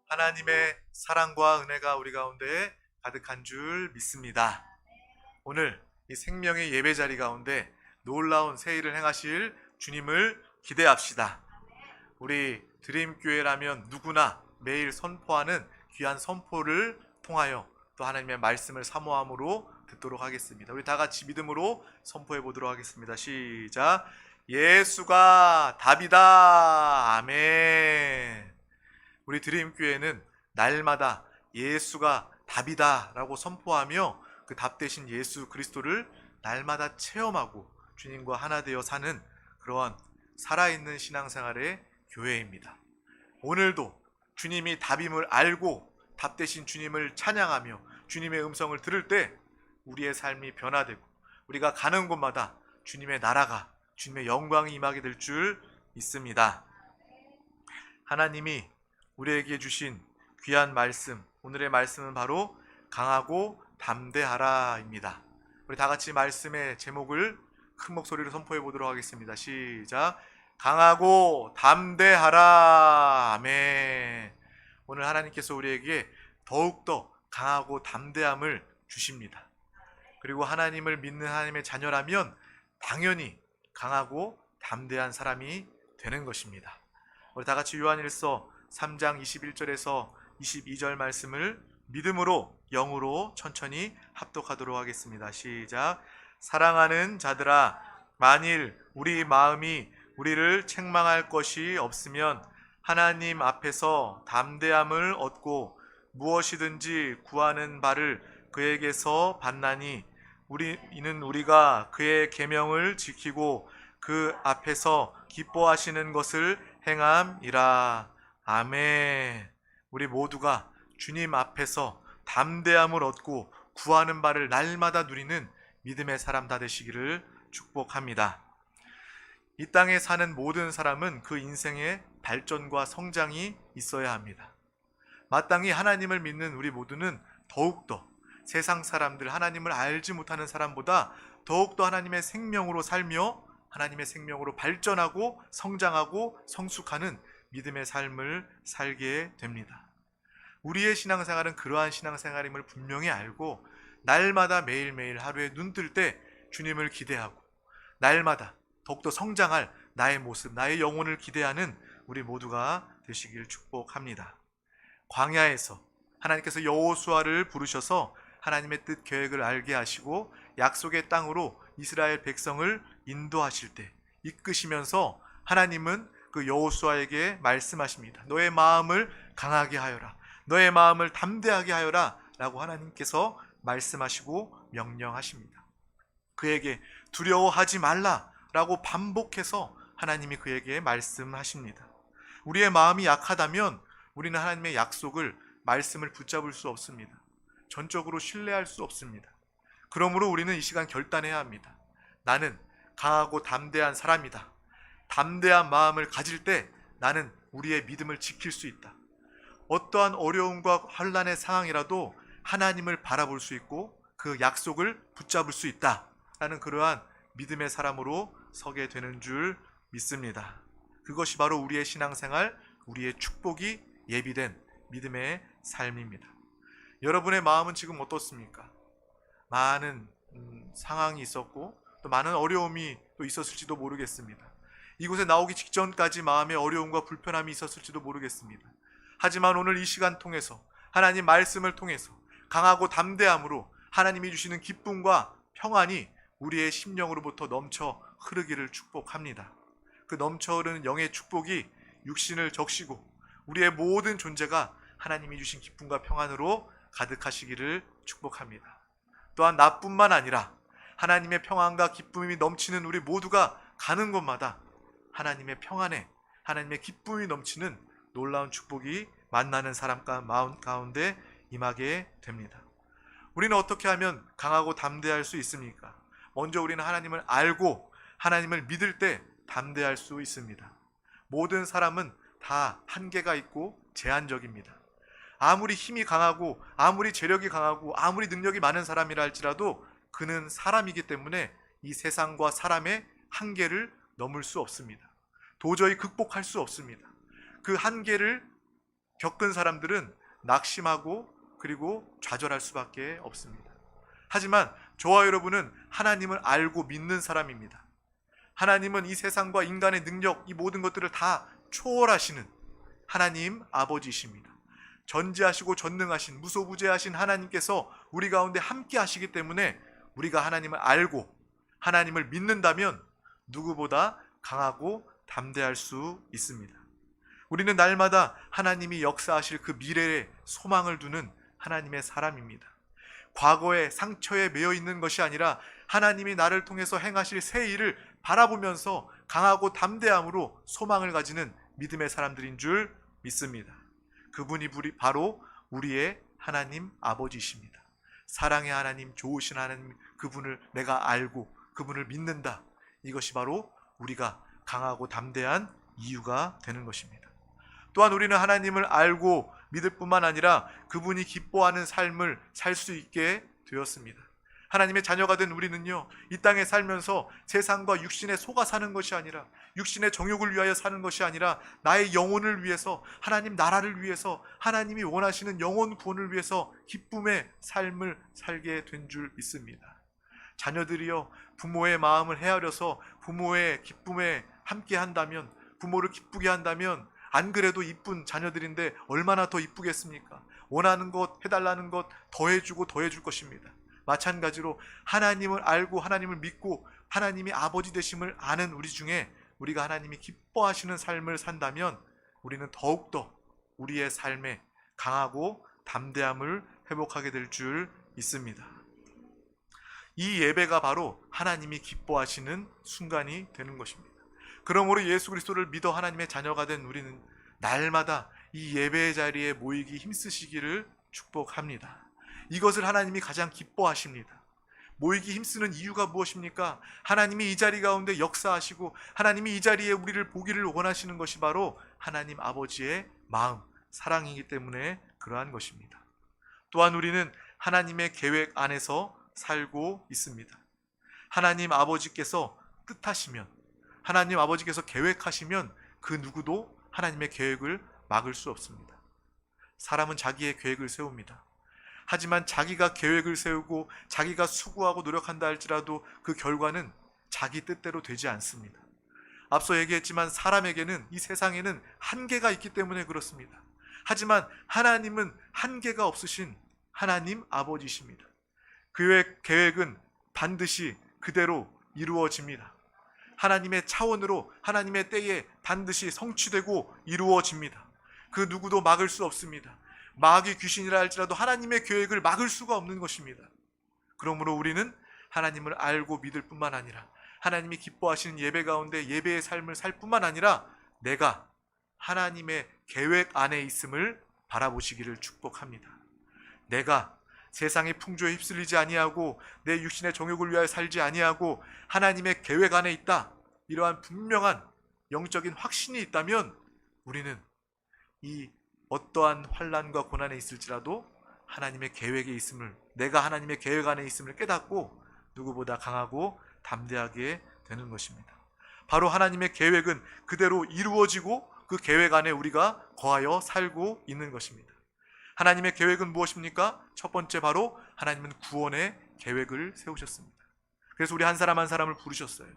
하나님의 사랑과 은혜가 우리 가운데 가득한 줄 믿습니다. 오늘 이 생명의 예배 자리 가운데 놀라운 새 일을 행하실 주님을 기대합시다. 우리 드림교회라면 누구나 매일 선포하는 귀한 선포를 통하여 또 하나님의 말씀을 사모함으로 듣도록 하겠습니다. 우리 다 같이 믿음으로 선포해 보도록 하겠습니다. 시작. 예수가 답이다. 아멘. 우리 드림교회는 날마다 예수가 답이다 라고 선포하며 그 답 대신 예수 그리스도를 날마다 체험하고 주님과 하나 되어 사는 그러한 살아있는 신앙생활의 교회입니다. 오늘도 주님이 답임을 알고 답 대신 주님을 찬양하며 주님의 음성을 들을 때 우리의 삶이 변화되고 우리가 가는 곳마다 주님의 나라가, 주님의 영광이 임하게 될 줄 믿습니다. 하나님이 우리에게 주신 귀한 말씀, 오늘의 말씀은 바로 강하고 담대하라입니다. 우리 다 같이 말씀의 제목을 큰 목소리로 선포해 보도록 하겠습니다. 시작. 강하고 담대하라. 아멘. 오늘 하나님께서 우리에게 더욱더 강하고 담대함을 주십니다. 그리고 하나님을 믿는 하나님의 자녀라면 당연히 강하고 담대한 사람이 되는 것입니다. 우리 다 같이 요한일서 3장 21절에서 22절 말씀을 믿음으로 영으로 천천히 합독하도록 하겠습니다. 시작. 사랑하는 자들아, 만일 우리 마음이 우리를 책망할 것이 없으면 하나님 앞에서 담대함을 얻고 무엇이든지 구하는 바를 그에게서 받나니 이는 우리가 그의 계명을 지키고 그 앞에서 기뻐하시는 것을 행함이라. 아멘. 우리 모두가 주님 앞에서 담대함을 얻고 구하는 바를 날마다 누리는 믿음의 사람 다 되시기를 축복합니다. 이 땅에 사는 모든 사람은 그 인생의 발전과 성장이 있어야 합니다. 마땅히 하나님을 믿는 우리 모두는 더욱더 세상 사람들, 하나님을 알지 못하는 사람보다 더욱더 하나님의 생명으로 살며 하나님의 생명으로 발전하고 성장하고 성숙하는 믿음의 삶을 살게 됩니다. 우리의 신앙생활은 그러한 신앙생활임을 분명히 알고 날마다 매일매일 하루에 눈 뜰 때 주님을 기대하고 날마다 더욱더 성장할 나의 모습, 나의 영혼을 기대하는 우리 모두가 되시길 축복합니다. 광야에서 하나님께서 여호수아를 부르셔서 하나님의 뜻 계획을 알게 하시고 약속의 땅으로 이스라엘 백성을 인도하실 때 이끄시면서 하나님은 그 여호수아에게 말씀하십니다. 너의 마음을 강하게 하여라. 너의 마음을 담대하게 하여라 라고 하나님께서 말씀하시고 명령하십니다. 그에게 두려워하지 말라 라고 반복해서 하나님이 그에게 말씀하십니다. 우리의 마음이 약하다면 우리는 하나님의 약속을, 말씀을 붙잡을 수 없습니다. 전적으로 신뢰할 수 없습니다. 그러므로 우리는 이 시간 결단해야 합니다. 나는 강하고 담대한 사람이다. 담대한 마음을 가질 때 나는 우리의 믿음을 지킬 수 있다. 어떠한 어려움과 환난의 상황이라도 하나님을 바라볼 수 있고 그 약속을 붙잡을 수 있다라는 그러한 믿음의 사람으로 서게 되는 줄 믿습니다. 그것이 바로 우리의 신앙생활, 우리의 축복이 예비된 믿음의 삶입니다. 여러분의 마음은 지금 어떻습니까? 많은 상황이 있었고 또 많은 어려움이 또 있었을지도 모르겠습니다. 이곳에 나오기 직전까지 마음의 어려움과 불편함이 있었을지도 모르겠습니다. 하지만 오늘 이 시간 통해서 하나님 말씀을 통해서 강하고 담대함으로 하나님이 주시는 기쁨과 평안이 우리의 심령으로부터 넘쳐 흐르기를 축복합니다. 그 넘쳐 흐르는 영의 축복이 육신을 적시고 우리의 모든 존재가 하나님이 주신 기쁨과 평안으로 가득하시기를 축복합니다. 또한 나뿐만 아니라 하나님의 평안과 기쁨이 넘치는 우리 모두가 가는 곳마다 하나님의 평안에 하나님의 기쁨이 넘치는 놀라운 축복이 만나는 사람 가운데 임하게 됩니다. 우리는 어떻게 하면 강하고 담대할 수 있습니까? 먼저 우리는 하나님을 알고 하나님을 믿을 때 담대할 수 있습니다. 모든 사람은 다 한계가 있고 제한적입니다. 아무리 힘이 강하고 아무리 재력이 강하고 아무리 능력이 많은 사람이라 할지라도 그는 사람이기 때문에 이 세상과 사람의 한계를 넘을 수 없습니다. 도저히 극복할 수 없습니다. 그 한계를 겪은 사람들은 낙심하고 그리고 좌절할 수밖에 없습니다. 하지만 저와 여러분은 하나님을 알고 믿는 사람입니다. 하나님은 이 세상과 인간의 능력, 이 모든 것들을 다 초월하시는 하나님 아버지이십니다. 전지하시고 전능하신 무소부재하신 하나님께서 우리 가운데 함께 하시기 때문에 우리가 하나님을 알고 하나님을 믿는다면 누구보다 강하고 담대할 수 있습니다. 우리는 날마다 하나님이 역사하실 그 미래에 소망을 두는 하나님의 사람입니다. 과거의 상처에 매여 있는 것이 아니라 하나님이 나를 통해서 행하실 새 일을 바라보면서 강하고 담대함으로 소망을 가지는 믿음의 사람들인 줄 믿습니다. 그분이 바로 우리의 하나님 아버지이십니다. 사랑의 하나님, 좋으신 하나님, 그분을 내가 알고 그분을 믿는다. 이것이 바로 우리가 강하고 담대한 이유가 되는 것입니다. 또한 우리는 하나님을 알고 믿을 뿐만 아니라 그분이 기뻐하는 삶을 살 수 있게 되었습니다. 하나님의 자녀가 된 우리는요, 이 땅에 살면서 세상과 육신에 속아 사는 것이 아니라, 육신의 정욕을 위하여 사는 것이 아니라 나의 영혼을 위해서, 하나님 나라를 위해서, 하나님이 원하시는 영혼 구원을 위해서 기쁨의 삶을 살게 된 줄 믿습니다. 자녀들이요, 부모의 마음을 헤아려서 부모의 기쁨에 함께 한다면, 부모를 기쁘게 한다면, 안 그래도 이쁜 자녀들인데 얼마나 더 이쁘겠습니까? 원하는 것, 해달라는 것 더해주고 더해줄 것입니다. 마찬가지로 하나님을 알고 하나님을 믿고 하나님이 아버지 되심을 아는 우리 중에 우리가 하나님이 기뻐하시는 삶을 산다면 우리는 더욱더 우리의 삶에 강하고 담대함을 회복하게 될 줄 믿습니다. 이 예배가 바로 하나님이 기뻐하시는 순간이 되는 것입니다. 그러므로 예수 그리스도를 믿어 하나님의 자녀가 된 우리는 날마다 이 예배의 자리에 모이기 힘쓰시기를 축복합니다. 이것을 하나님이 가장 기뻐하십니다. 모이기 힘쓰는 이유가 무엇입니까? 하나님이 이 자리 가운데 역사하시고 하나님이 이 자리에 우리를 보기를 원하시는 것이 바로 하나님 아버지의 마음, 사랑이기 때문에 그러한 것입니다. 또한 우리는 하나님의 계획 안에서 살고 있습니다. 하나님 아버지께서 뜻하시면, 하나님 아버지께서 계획하시면 그 누구도 하나님의 계획을 막을 수 없습니다. 사람은 자기의 계획을 세웁니다. 하지만 자기가 계획을 세우고 자기가 수고하고 노력한다 할지라도 그 결과는 자기 뜻대로 되지 않습니다. 앞서 얘기했지만 사람에게는, 이 세상에는 한계가 있기 때문에 그렇습니다. 하지만 하나님은 한계가 없으신 하나님 아버지십니다. 그의 계획은 반드시 그대로 이루어집니다. 하나님의 차원으로 하나님의 때에 반드시 성취되고 이루어집니다. 그 누구도 막을 수 없습니다. 마귀 귀신이라 할지라도 하나님의 계획을 막을 수가 없는 것입니다. 그러므로 우리는 하나님을 알고 믿을 뿐만 아니라 하나님이 기뻐하시는 예배 가운데 예배의 삶을 살 뿐만 아니라 내가 하나님의 계획 안에 있음을 바라보시기를 축복합니다. 내가 세상의 풍조에 휩쓸리지 아니하고 내 육신의 정욕을 위하여 살지 아니하고 하나님의 계획 안에 있다, 이러한 분명한 영적인 확신이 있다면 우리는 이 어떠한 환난과 고난에 있을지라도 하나님의 계획에 있음을, 내가 하나님의 계획 안에 있음을 깨닫고 누구보다 강하고 담대하게 되는 것입니다. 바로 하나님의 계획은 그대로 이루어지고 그 계획 안에 우리가 거하여 살고 있는 것입니다. 하나님의 계획은 무엇입니까? 첫 번째, 바로 하나님은 구원의 계획을 세우셨습니다. 그래서 우리 한 사람 한 사람을 부르셨어요.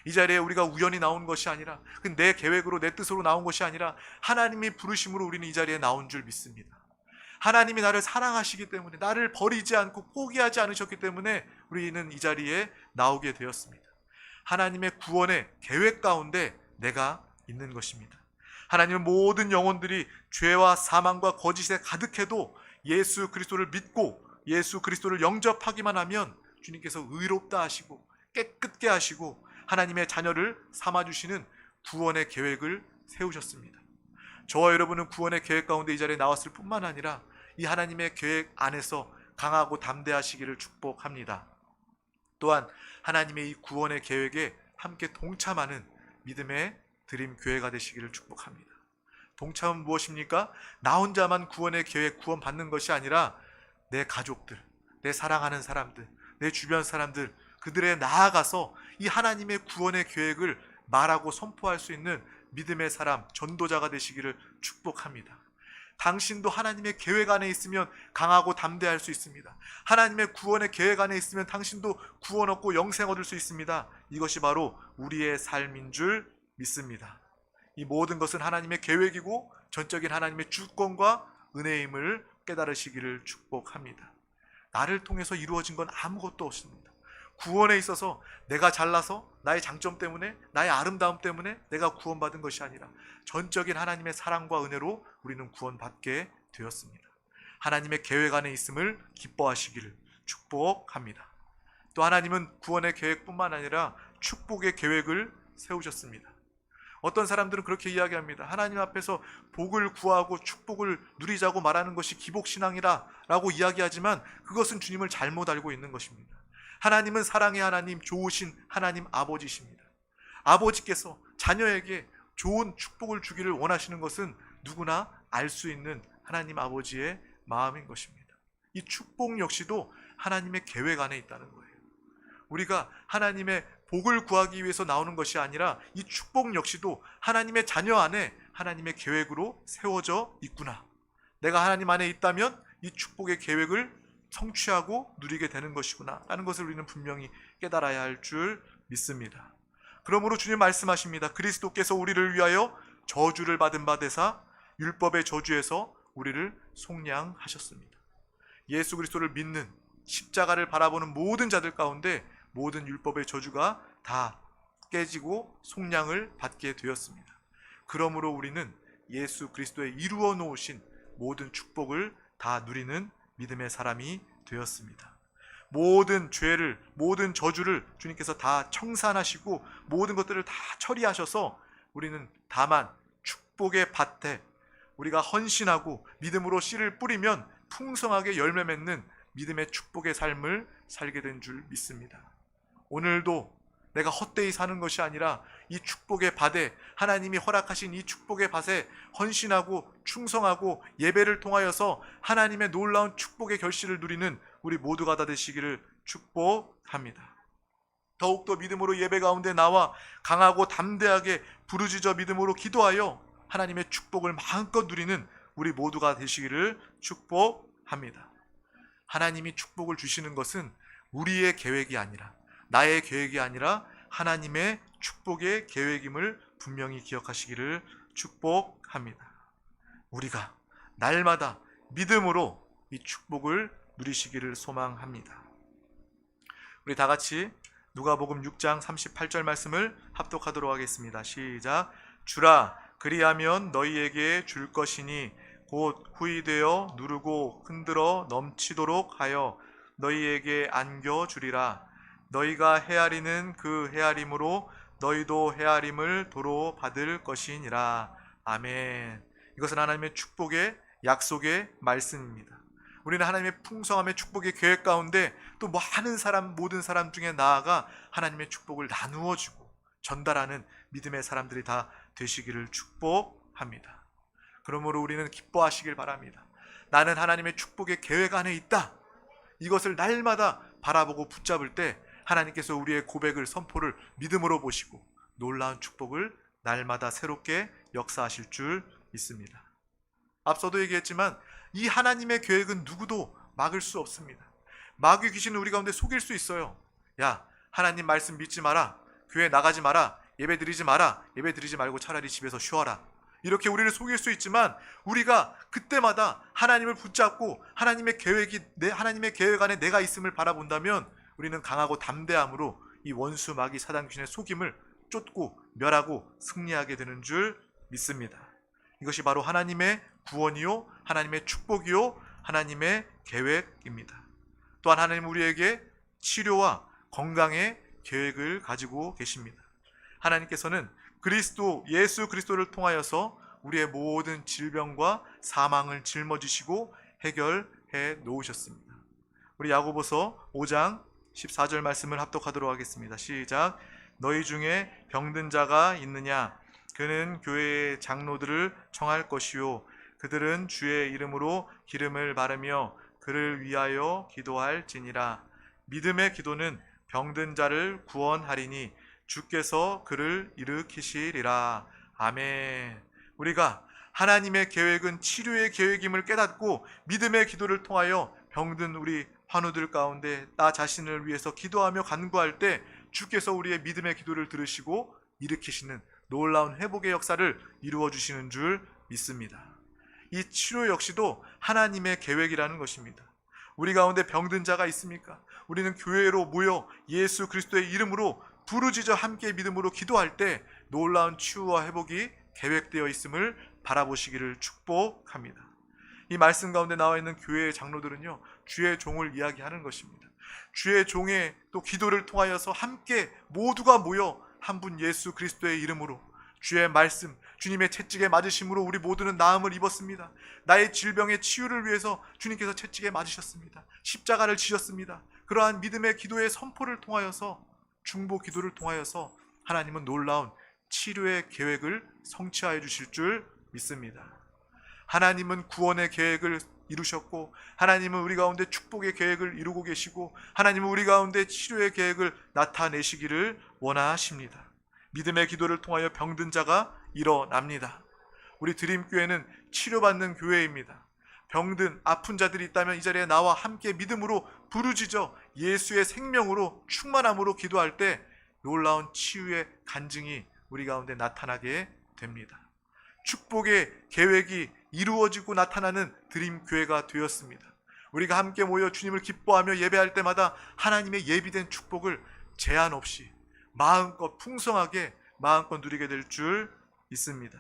이 자리에 우리가 우연히 나온 것이 아니라, 내 계획으로 내 뜻으로 나온 것이 아니라 하나님이 부르심으로 우리는 이 자리에 나온 줄 믿습니다. 하나님이 나를 사랑하시기 때문에, 나를 버리지 않고 포기하지 않으셨기 때문에 우리는 이 자리에 나오게 되었습니다. 하나님의 구원의 계획 가운데 내가 있는 것입니다. 하나님은 모든 영혼들이 죄와 사망과 거짓에 가득해도 예수 그리스도를 믿고 예수 그리스도를 영접하기만 하면 주님께서 의롭다 하시고 깨끗게 하시고 하나님의 자녀를 삼아주시는 구원의 계획을 세우셨습니다. 저와 여러분은 구원의 계획 가운데 이 자리에 나왔을 뿐만 아니라 이 하나님의 계획 안에서 강하고 담대하시기를 축복합니다. 또한 하나님의 이 구원의 계획에 함께 동참하는 믿음의 드림 교회가 되시기를 축복합니다. 동참은 무엇입니까? 나 혼자만 구원의 계획, 구원 받는 것이 아니라 내 가족들, 내 사랑하는 사람들, 내 주변 사람들, 그들에 나아가서 이 하나님의 구원의 계획을 말하고 선포할 수 있는 믿음의 사람, 전도자가 되시기를 축복합니다. 당신도 하나님의 계획 안에 있으면 강하고 담대할 수 있습니다. 하나님의 구원의 계획 안에 있으면 당신도 구원 얻고 영생 얻을 수 있습니다. 이것이 바로 우리의 삶인 줄 믿습니다. 이 모든 것은 하나님의 계획이고 전적인 하나님의 주권과 은혜임을 깨달으시기를 축복합니다. 나를 통해서 이루어진 건 아무것도 없습니다. 구원에 있어서 내가 잘나서 나의 장점 때문에, 나의 아름다움 때문에 내가 구원받은 것이 아니라 전적인 하나님의 사랑과 은혜로 우리는 구원받게 되었습니다. 하나님의 계획 안에 있음을 기뻐하시기를 축복합니다. 또 하나님은 구원의 계획뿐만 아니라 축복의 계획을 세우셨습니다. 어떤 사람들은 그렇게 이야기합니다. 하나님 앞에서 복을 구하고 축복을 누리자고 말하는 것이 기복신앙이라 라고 이야기하지만 그것은 주님을 잘못 알고 있는 것입니다. 하나님은 사랑의 하나님, 좋으신 하나님 아버지십니다. 아버지께서 자녀에게 좋은 축복을 주기를 원하시는 것은 누구나 알 수 있는 하나님 아버지의 마음인 것입니다. 이 축복 역시도 하나님의 계획 안에 있다는 거예요. 우리가 하나님의 복을 구하기 위해서 나오는 것이 아니라 이 축복 역시도 하나님의 자녀 안에 하나님의 계획으로 세워져 있구나. 내가 하나님 안에 있다면 이 축복의 계획을 성취하고 누리게 되는 것이구나 라는 것을 우리는 분명히 깨달아야 할 줄 믿습니다. 그러므로 주님 말씀하십니다. 그리스도께서 우리를 위하여 저주를 받은 바 되사 율법의 저주에서 우리를 속량하셨습니다. 예수 그리스도를 믿는 십자가를 바라보는 모든 자들 가운데 모든 율법의 저주가 다 깨지고 속량을 받게 되었습니다. 그러므로 우리는 예수 그리스도의 이루어 놓으신 모든 축복을 다 누리는 믿음의 사람이 되었습니다. 모든 죄를, 모든 저주를 주님께서 다 청산하시고 모든 것들을 다 처리하셔서 우리는 다만 축복의 밭에 우리가 헌신하고 믿음으로 씨를 뿌리면 풍성하게 열매 맺는 믿음의 축복의 삶을 살게 된 줄 믿습니다. 오늘도 내가 헛되이 사는 것이 아니라 이 축복의 밭에, 하나님이 허락하신 이 축복의 밭에 헌신하고 충성하고 예배를 통하여서 하나님의 놀라운 축복의 결실을 누리는 우리 모두가 다 되시기를 축복합니다. 더욱더 믿음으로 예배 가운데 나와 강하고 담대하게 부르짖어 믿음으로 기도하여 하나님의 축복을 마음껏 누리는 우리 모두가 되시기를 축복합니다. 하나님이 축복을 주시는 것은 우리의 계획이 아니라, 나의 계획이 아니라 하나님의 축복의 계획임을 분명히 기억하시기를 축복합니다. 우리가 날마다 믿음으로 이 축복을 누리시기를 소망합니다. 우리 다 같이 누가복음 6장 38절 말씀을 합독하도록 하겠습니다. 시작. 주라, 그리하면 너희에게 줄 것이니 곧 후이되어 누르고 흔들어 넘치도록 하여 너희에게 안겨주리라. 너희가 헤아리는 그 헤아림으로 너희도 헤아림을 도로 받을 것이니라. 아멘. 이것은 하나님의 축복의 약속의 말씀입니다. 우리는 하나님의 풍성함의 축복의 계획 가운데 또 많은 사람, 모든 사람 중에 나아가 하나님의 축복을 나누어 주고 전달하는 믿음의 사람들이 다 되시기를 축복합니다. 그러므로 우리는 기뻐하시길 바랍니다. 나는 하나님의 축복의 계획 안에 있다. 이것을 날마다 바라보고 붙잡을 때 하나님께서 우리의 고백을, 선포를 믿음으로 보시고 놀라운 축복을 날마다 새롭게 역사하실 줄 믿습니다. 앞서도 얘기했지만 이 하나님의 계획은 누구도 막을 수 없습니다. 마귀 귀신은 우리 가운데 속일 수 있어요. 야, 하나님 말씀 믿지 마라. 교회 나가지 마라. 예배 드리지 마라. 예배 드리지 말고 차라리 집에서 쉬어라. 이렇게 우리를 속일 수 있지만 우리가 그때마다 하나님을 붙잡고 하나님의 계획 안에 내가 있음을 바라본다면 우리는 강하고 담대함으로 이 원수 마귀 사단 귀신의 속임을 쫓고 멸하고 승리하게 되는 줄 믿습니다. 이것이 바로 하나님의 구원이요, 하나님의 축복이요, 하나님의 계획입니다. 또한 하나님 우리에게 치료와 건강의 계획을 가지고 계십니다. 하나님께서는 예수 그리스도를 통하여서 우리의 모든 질병과 사망을 짊어지시고 해결해 놓으셨습니다. 우리 야고보서 5장 14절 말씀을 합독하도록 하겠습니다. 시작. 너희 중에 병든 자가 있느냐? 그는 교회의 장로들을 청할 것이요 그들은 주의 이름으로 기름을 바르며 그를 위하여 기도할지니라. 믿음의 기도는 병든 자를 구원하리니 주께서 그를 일으키시리라. 아멘. 우리가 하나님의 계획은 치료의 계획임을 깨닫고 믿음의 기도를 통하여 병든 우리 환우들 가운데 나 자신을 위해서 기도하며 간구할 때 주께서 우리의 믿음의 기도를 들으시고 일으키시는 놀라운 회복의 역사를 이루어 주시는 줄 믿습니다. 이 치료 역시도 하나님의 계획이라는 것입니다. 우리 가운데 병든 자가 있습니까? 우리는 교회로 모여 예수 그리스도의 이름으로 부르짖어 함께 믿음으로 기도할 때 놀라운 치유와 회복이 계획되어 있음을 바라보시기를 축복합니다. 이 말씀 가운데 나와 있는 교회의 장로들은요, 주의 종을 이야기하는 것입니다. 주의 종의 또 기도를 통하여서 함께 모두가 모여 한 분 예수 그리스도의 이름으로 주의 말씀, 주님의 채찍에 맞으심으로 우리 모두는 나음을 입었습니다. 나의 질병의 치유를 위해서 주님께서 채찍에 맞으셨습니다. 십자가를 지셨습니다. 그러한 믿음의 기도의 선포를 통하여서, 중보 기도를 통하여서 하나님은 놀라운 치료의 계획을 성취하여 주실 줄 믿습니다. 하나님은 구원의 계획을 이루셨고, 하나님은 우리 가운데 축복의 계획을 이루고 계시고, 하나님은 우리 가운데 치료의 계획을 나타내시기를 원하십니다. 믿음의 기도를 통하여 병든 자가 일어납니다. 우리 드림교회는 치료받는 교회입니다. 병든 아픈 자들이 있다면 이 자리에 나와 함께 믿음으로 부르짖어 예수의 생명으로 충만함으로 기도할 때 놀라운 치유의 간증이 우리 가운데 나타나게 됩니다. 축복의 계획이 이루어지고 나타나는 드림교회가 되었습니다. 우리가 함께 모여 주님을 기뻐하며 예배할 때마다 하나님의 예비된 축복을 제한 없이 마음껏 풍성하게 마음껏 누리게 될 줄 믿습니다.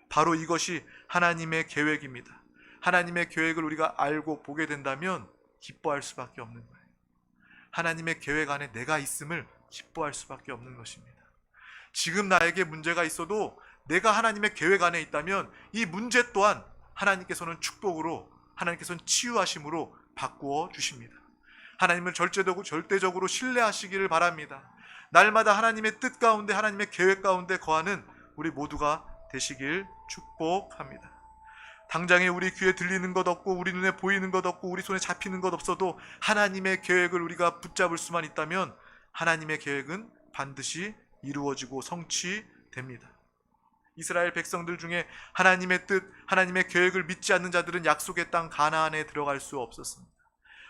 바로 이것이 하나님의 계획입니다. 하나님의 계획을 우리가 알고 보게 된다면 기뻐할 수밖에 없는 거예요. 하나님의 계획 안에 내가 있음을 기뻐할 수밖에 없는 것입니다. 지금 나에게 문제가 있어도 내가 하나님의 계획 안에 있다면 이 문제 또한 하나님께서는 축복으로, 하나님께서는 치유하심으로 바꾸어 주십니다. 하나님을 절대적으로 신뢰하시기를 바랍니다. 날마다 하나님의 뜻 가운데, 하나님의 계획 가운데 거하는 우리 모두가 되시길 축복합니다. 당장에 우리 귀에 들리는 것 없고 우리 눈에 보이는 것 없고 우리 손에 잡히는 것 없어도 하나님의 계획을 우리가 붙잡을 수만 있다면 하나님의 계획은 반드시 이루어지고 성취됩니다. 이스라엘 백성들 중에 하나님의 뜻, 하나님의 계획을 믿지 않는 자들은 약속의 땅 가나안에 들어갈 수 없었습니다.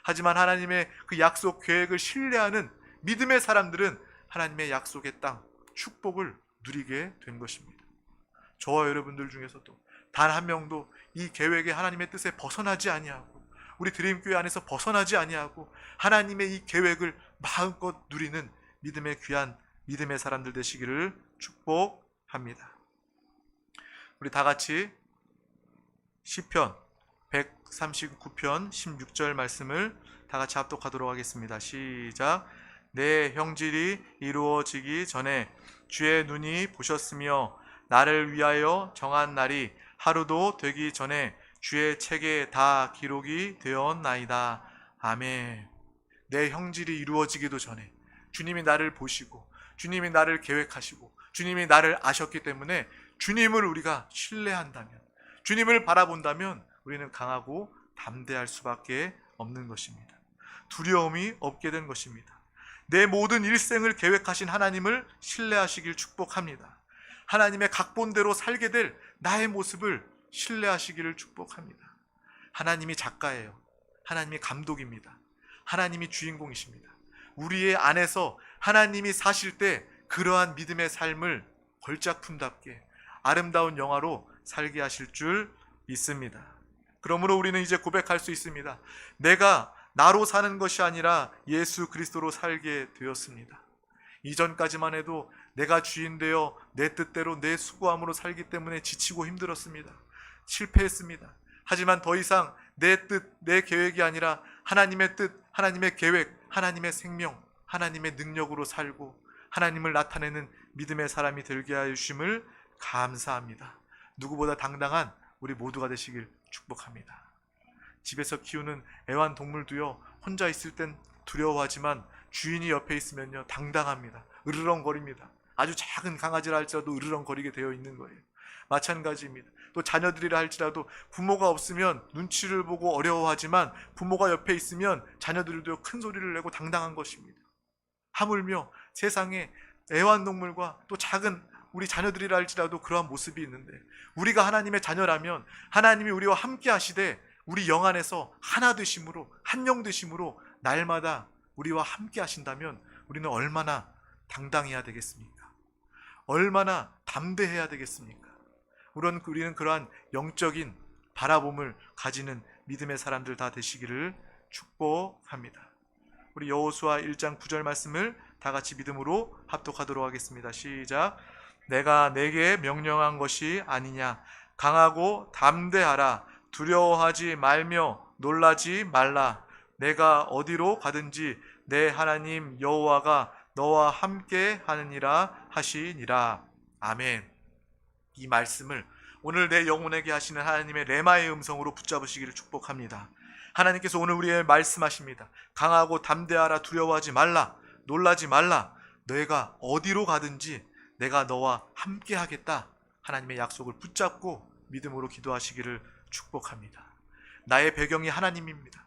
하지만 하나님의 그 약속 계획을 신뢰하는 믿음의 사람들은 하나님의 약속의 땅, 축복을 누리게 된 것입니다. 저와 여러분들 중에서도 단 한 명도 이 계획의 하나님의 뜻에 벗어나지 아니하고 우리 드림교회 안에서 벗어나지 아니하고 하나님의 이 계획을 마음껏 누리는 믿음의 귀한 믿음의 사람들 되시기를 축복합니다. 우리 다 같이 시편 139편 16절 말씀을 다 같이 합독하도록 하겠습니다. 시작. 내 형질이 이루어지기 전에 주의 눈이 보셨으며 나를 위하여 정한 날이 하루도 되기 전에 주의 책에 다 기록이 되었나이다. 아멘. 내 형질이 이루어지기도 전에 주님이 나를 보시고 주님이 나를 계획하시고 주님이 나를 아셨기 때문에 주님을 우리가 신뢰한다면, 주님을 바라본다면 우리는 강하고 담대할 수밖에 없는 것입니다. 두려움이 없게 된 것입니다. 내 모든 일생을 계획하신 하나님을 신뢰하시길 축복합니다. 하나님의 각본대로 살게 될 나의 모습을 신뢰하시기를 축복합니다. 하나님이 작가예요. 하나님이 감독입니다. 하나님이 주인공이십니다. 우리의 안에서 하나님이 사실 때 그러한 믿음의 삶을 걸작품답게 아름다운 영화로 살게 하실 줄 믿습니다. 그러므로 우리는 이제 고백할 수 있습니다. 내가 나로 사는 것이 아니라 예수 그리스도로 살게 되었습니다. 이전까지만 해도 내가 주인 되어 내 뜻대로 내 수고함으로 살기 때문에 지치고 힘들었습니다. 실패했습니다. 하지만 더 이상 내 뜻, 내 계획이 아니라 하나님의 뜻, 하나님의 계획, 하나님의 생명, 하나님의 능력으로 살고 하나님을 나타내는 믿음의 사람이 되게 하여 주심을 감사합니다. 누구보다 당당한 우리 모두가 되시길 축복합니다. 집에서 키우는 애완동물도요, 혼자 있을 땐 두려워하지만 주인이 옆에 있으면요 당당합니다. 으르렁거립니다. 아주 작은 강아지라 할지라도 으르렁거리게 되어 있는 거예요. 마찬가지입니다. 또 자녀들이라 할지라도 부모가 없으면 눈치를 보고 어려워하지만 부모가 옆에 있으면 자녀들도 큰 소리를 내고 당당한 것입니다. 하물며 세상에 애완동물과 또 작은 우리 자녀들이라 할지라도 그러한 모습이 있는데, 우리가 하나님의 자녀라면 하나님이 우리와 함께 하시되 우리 영 안에서 하나 되심으로, 한 영 되심으로 날마다 우리와 함께 하신다면 우리는 얼마나 당당해야 되겠습니까? 얼마나 담대해야 되겠습니까? 우리는 그러한 영적인 바라봄을 가지는 믿음의 사람들 다 되시기를 축복합니다. 우리 여호수아 1장 9절 말씀을 다 같이 믿음으로 합독하도록 하겠습니다. 시작. 내가 내게 명령한 것이 아니냐? 강하고 담대하라. 두려워하지 말며 놀라지 말라. 내가 어디로 가든지 내 하나님 여호와가 너와 함께 하느니라 하시니라. 아멘. 이 말씀을 오늘 내 영혼에게 하시는 하나님의 레마의 음성으로 붙잡으시기를 축복합니다. 하나님께서 오늘 우리에게 말씀하십니다. 강하고 담대하라. 두려워하지 말라. 놀라지 말라. 내가 어디로 가든지 내가 너와 함께 하겠다. 하나님의 약속을 붙잡고 믿음으로 기도하시기를 축복합니다. 나의 배경이 하나님입니다.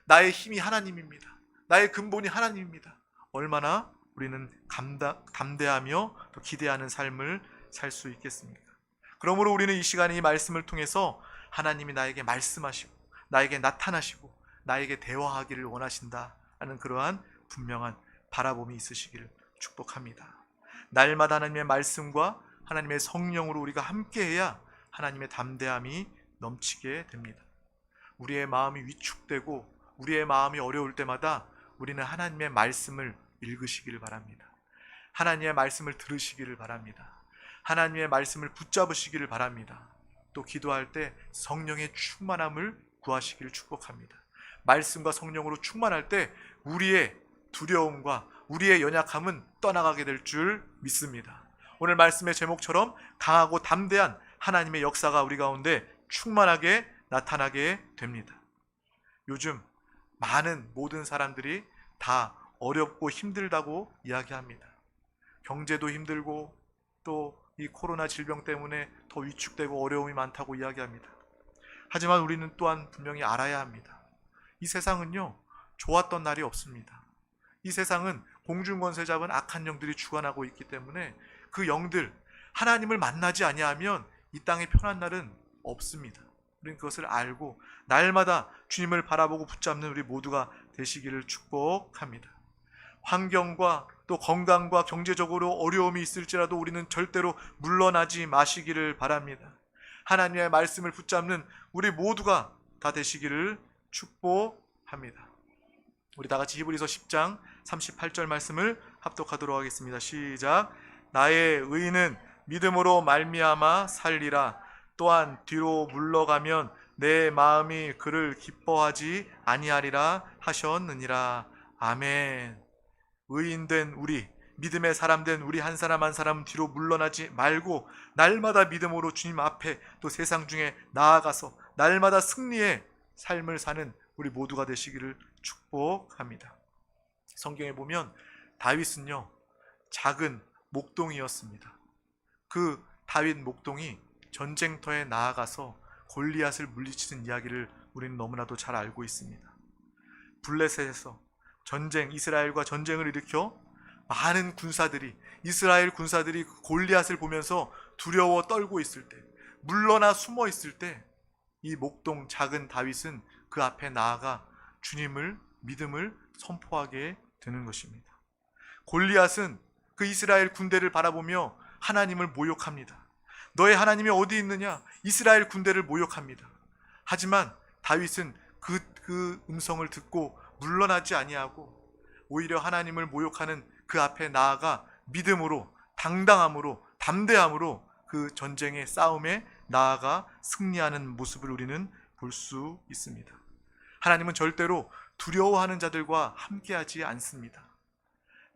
나의 힘이 하나님입니다. 나의 근본이 하나님입니다. 얼마나 우리는 담대하며 또 기대하는 삶을 살 수 있겠습니까? 그러므로 우리는 이 시간에 이 말씀을 통해서 하나님이 나에게 말씀하시고 나에게 나타나시고 나에게 대화하기를 원하신다 하는 그러한 분명한 바라봄이 있으시기를 축복합니다. 날마다 하나님의 말씀과 하나님의 성령으로 우리가 함께해야 하나님의 담대함이 넘치게 됩니다. 우리의 마음이 위축되고 우리의 마음이 어려울 때마다 우리는 하나님의 말씀을 읽으시기를 바랍니다. 하나님의 말씀을 들으시기를 바랍니다. 하나님의 말씀을 붙잡으시기를 바랍니다. 또 기도할 때 성령의 충만함을 구하시기를 축복합니다. 말씀과 성령으로 충만할 때 우리의 두려움과 우리의 연약함은 떠나가게 될 줄 믿습니다. 오늘 말씀의 제목처럼 강하고 담대한 하나님의 역사가 우리 가운데 충만하게 나타나게 됩니다. 요즘 모든 사람들이 다 어렵고 힘들다고 이야기합니다. 경제도 힘들고 또 이 코로나 질병 때문에 더 위축되고 어려움이 많다고 이야기합니다. 하지만 우리는 또한 분명히 알아야 합니다. 이 세상은요, 좋았던 날이 없습니다. 이 세상은 공중권세 잡은 악한 영들이 주관하고 있기 때문에 그 영들, 하나님을 만나지 아니하면 이 땅에 편한 날은 없습니다. 우리는 그것을 알고 날마다 주님을 바라보고 붙잡는 우리 모두가 되시기를 축복합니다. 환경과 또 건강과 경제적으로 어려움이 있을지라도 우리는 절대로 물러나지 마시기를 바랍니다. 하나님의 말씀을 붙잡는 우리 모두가 다 되시기를 축복합니다. 우리 다 같이 히브리서 10장 38절 말씀을 합독하도록 하겠습니다. 시작. 나의 의인은 믿음으로 말미암아 살리라. 또한 뒤로 물러가면 내 마음이 그를 기뻐하지 아니하리라 하셨느니라. 아멘. 의인된 우리, 믿음의 사람된 우리 한 사람 한 사람 뒤로 물러나지 말고 날마다 믿음으로 주님 앞에 또 세상 중에 나아가서 날마다 승리의 삶을 사는 우리 모두가 되시기를 축복합니다. 성경에 보면 다윗은요, 작은 목동이었습니다. 그 다윗 목동이 전쟁터에 나아가서 골리앗을 물리치는 이야기를 우리는 너무나도 잘 알고 있습니다. 블레셋에서 이스라엘과 전쟁을 일으켜 많은 군사들이, 이스라엘 군사들이 골리앗을 보면서 두려워 떨고 있을 때, 물러나 숨어 있을 때, 이 목동 작은 다윗은 그 앞에 나아가 주님을, 믿음을 선포하게 되는 것입니다. 골리앗은 그 이스라엘 군대를 바라보며 하나님을 모욕합니다. 너의 하나님이 어디 있느냐? 이스라엘 군대를 모욕합니다. 하지만 다윗은 그 음성을 듣고 물러나지 아니하고 오히려 하나님을 모욕하는 그 앞에 나아가 믿음으로, 당당함으로, 담대함으로 그 전쟁의 싸움에 나아가 승리하는 모습을 우리는 볼 수 있습니다. 하나님은 절대로 두려워하는 자들과 함께하지 않습니다.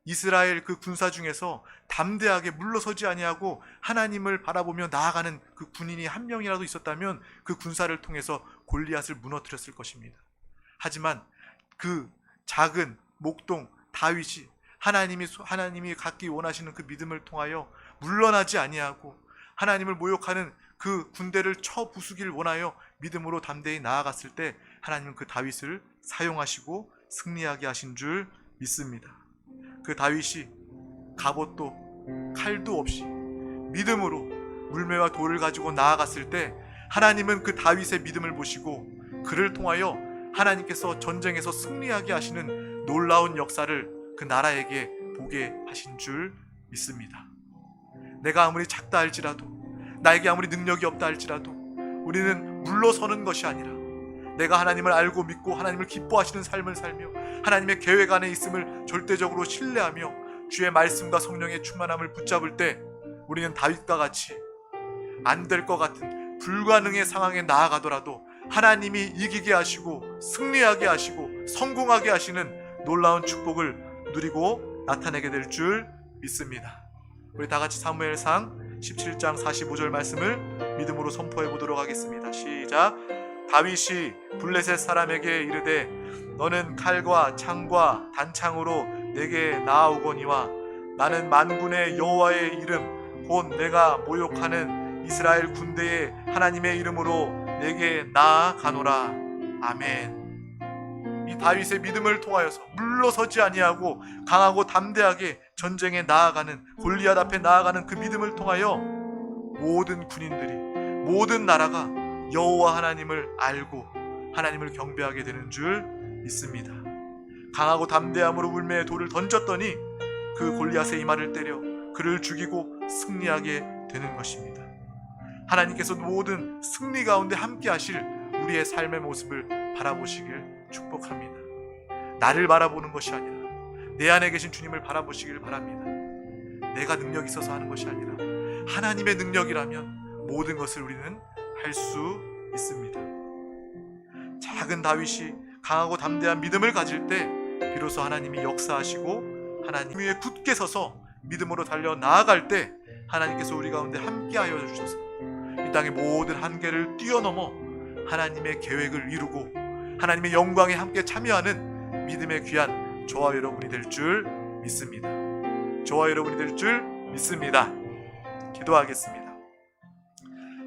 이스라엘 그 군사 중에서 담대하게 물러서지 아니하고 하나님을 바라보며 나아가는 그 군인이 한 명이라도 있었다면 그 군사를 통해서 골리앗을 무너뜨렸을 것입니다. 하지만 그 작은 목동 다윗이 하나님이 갖기 원하시는 그 믿음을 통하여 물러나지 아니하고 하나님을 모욕하는 그 군대를 쳐 부수기를 원하여 믿음으로 담대히 나아갔을 때 하나님은 그 다윗을 사용하시고 승리하게 하신 줄 믿습니다. 그 다윗이 갑옷도 칼도 없이 믿음으로 물매와 돌을 가지고 나아갔을 때 하나님은 그 다윗의 믿음을 보시고 그를 통하여 하나님께서 전쟁에서 승리하게 하시는 놀라운 역사를 그 나라에게 보게 하신 줄 믿습니다. 내가 아무리 작다 할지라도, 나에게 아무리 능력이 없다 할지라도 우리는 물러서는 것이 아니라 내가 하나님을 알고 믿고 하나님을 기뻐하시는 삶을 살며 하나님의 계획 안에 있음을 절대적으로 신뢰하며 주의 말씀과 성령의 충만함을 붙잡을 때 우리는 다윗과 같이 안 될 것 같은 불가능의 상황에 나아가더라도 하나님이 이기게 하시고 승리하게 하시고 성공하게 하시는 놀라운 축복을 누리고 나타내게 될 줄 믿습니다. 우리 다 같이 사무엘상 17장 45절 말씀을 믿음으로 선포해 보도록 하겠습니다. 시작. 다윗이 블레셋 사람에게 이르되 너는 칼과 창과 단창으로 내게 나아오거니와 나는 만군의 여호와의 이름 곧 내가 모욕하는 이스라엘 군대의 하나님의 이름으로 내게 나아가노라. 아멘. 이 다윗의 믿음을 통하여서 물러서지 아니하고 강하고 담대하게 전쟁에 나아가는, 골리앗 앞에 나아가는 그 믿음을 통하여 모든 군인들이, 모든 나라가 여호와 하나님을 알고 하나님을 경배하게 되는 줄 믿습니다. 강하고 담대함으로 물매에 돌을 던졌더니 그 골리앗의 이마를 때려 그를 죽이고 승리하게 되는 것입니다. 하나님께서 모든 승리 가운데 함께 하실 우리의 삶의 모습을 바라보시길 축복합니다. 나를 바라보는 것이 아니라 내 안에 계신 주님을 바라보시길 바랍니다. 내가 능력이 있어서 하는 것이 아니라 하나님의 능력이라면 모든 것을 우리는 할 수 있습니다. 작은 다윗이 강하고 담대한 믿음을 가질 때 비로소 하나님이 역사하시고 하나님 위에 굳게 서서 믿음으로 달려 나아갈 때 하나님께서 우리 가운데 함께하여 주셔서 이 땅의 모든 한계를 뛰어넘어 하나님의 계획을 이루고 하나님의 영광에 함께 참여하는 믿음의 귀한 저와 여러분이 될 줄 믿습니다. 저와 여러분이 될 줄 믿습니다. 기도하겠습니다.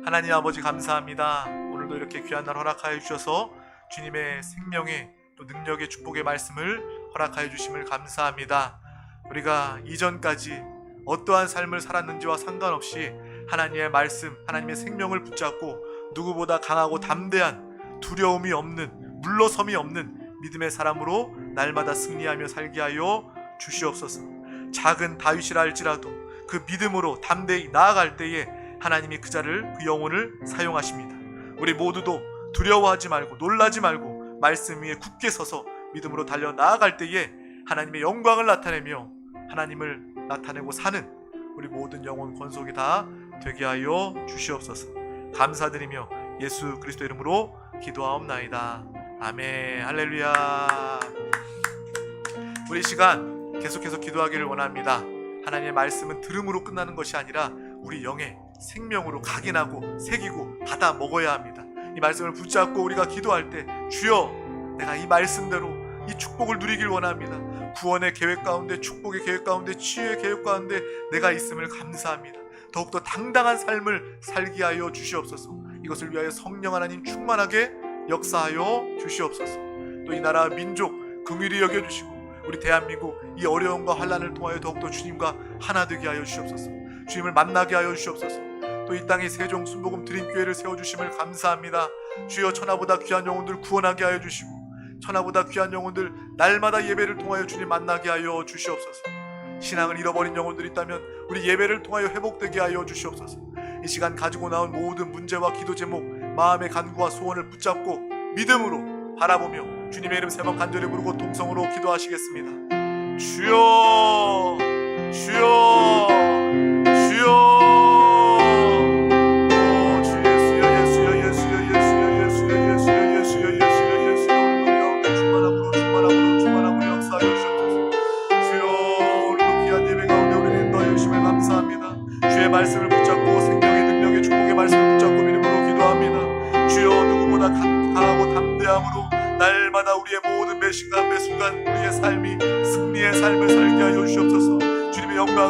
하나님 아버지 감사합니다. 오늘도 이렇게 귀한 날 허락하여 주셔서 주님의 생명의 또 능력의 축복의 말씀을 허락하여 주심을 감사합니다. 우리가 이전까지 어떠한 삶을 살았는지와 상관없이 하나님의 말씀, 하나님의 생명을 붙잡고 누구보다 강하고 담대한 두려움이 없는, 물러섬이 없는 믿음의 사람으로 날마다 승리하며 살게 하여 주시옵소서. 작은 다윗이라 할지라도 그 믿음으로 담대히 나아갈 때에 하나님이 그 자를, 그 영혼을 사용하십니다. 우리 모두도 두려워하지 말고 놀라지 말고 말씀 위에 굳게 서서 믿음으로 달려 나아갈 때에 하나님의 영광을 나타내며 하나님을 나타내고 사는 우리 모든 영혼 권속이 다 되게 하여 주시옵소서. 감사드리며 예수 그리스도 이름으로 기도하옵나이다. 아멘. 할렐루야. 우리 시간 계속해서 기도하기를 원합니다. 하나님의 말씀은 들음으로 끝나는 것이 아니라 우리 영의 생명으로 각인하고 새기고 받아 먹어야 합니다. 이 말씀을 붙잡고 우리가 기도할 때 주여 내가 이 말씀대로 이 축복을 누리길 원합니다. 구원의 계획 가운데, 축복의 계획 가운데, 치유의 계획 가운데 내가 있음을 감사합니다. 더욱더 당당한 삶을 살게 하여 주시옵소서. 이것을 위하여 성령 하나님 충만하게 역사하여 주시옵소서. 또 이 나라 민족 긍휼히 여겨주시고 우리 대한민국 이 어려움과 환난을 통하여 더욱더 주님과 하나 되게 하여 주시옵소서. 주님을 만나게 하여 주시옵소서. 또 이 땅에 세종 순복음 드림교회를 세워주심을 감사합니다. 주여 천하보다 귀한 영혼들 구원하게 하여 주시고 천하보다 귀한 영혼들 날마다 예배를 통하여 주님 만나게 하여 주시옵소서. 신앙을 잃어버린 영혼들이 있다면 우리 예배를 통하여 회복되게 하여 주시옵소서. 이 시간 가지고 나온 모든 문제와 기도 제목, 마음의 간구와 소원을 붙잡고 믿음으로 바라보며 주님의 이름 세 번 간절히 부르고 동성으로 기도하시겠습니다. 주여, 주여, 주여. 말씀을 붙잡고 생명의 능력의 축복의 말씀을 붙잡고 믿음으로 기도합니다. 주여 누구보다 강하고 담대함으로 날마다 우리의 모든 매 시간 매 순간 우리의 삶이 승리의 삶을 살게 하여 주시옵소서. 주님의 영광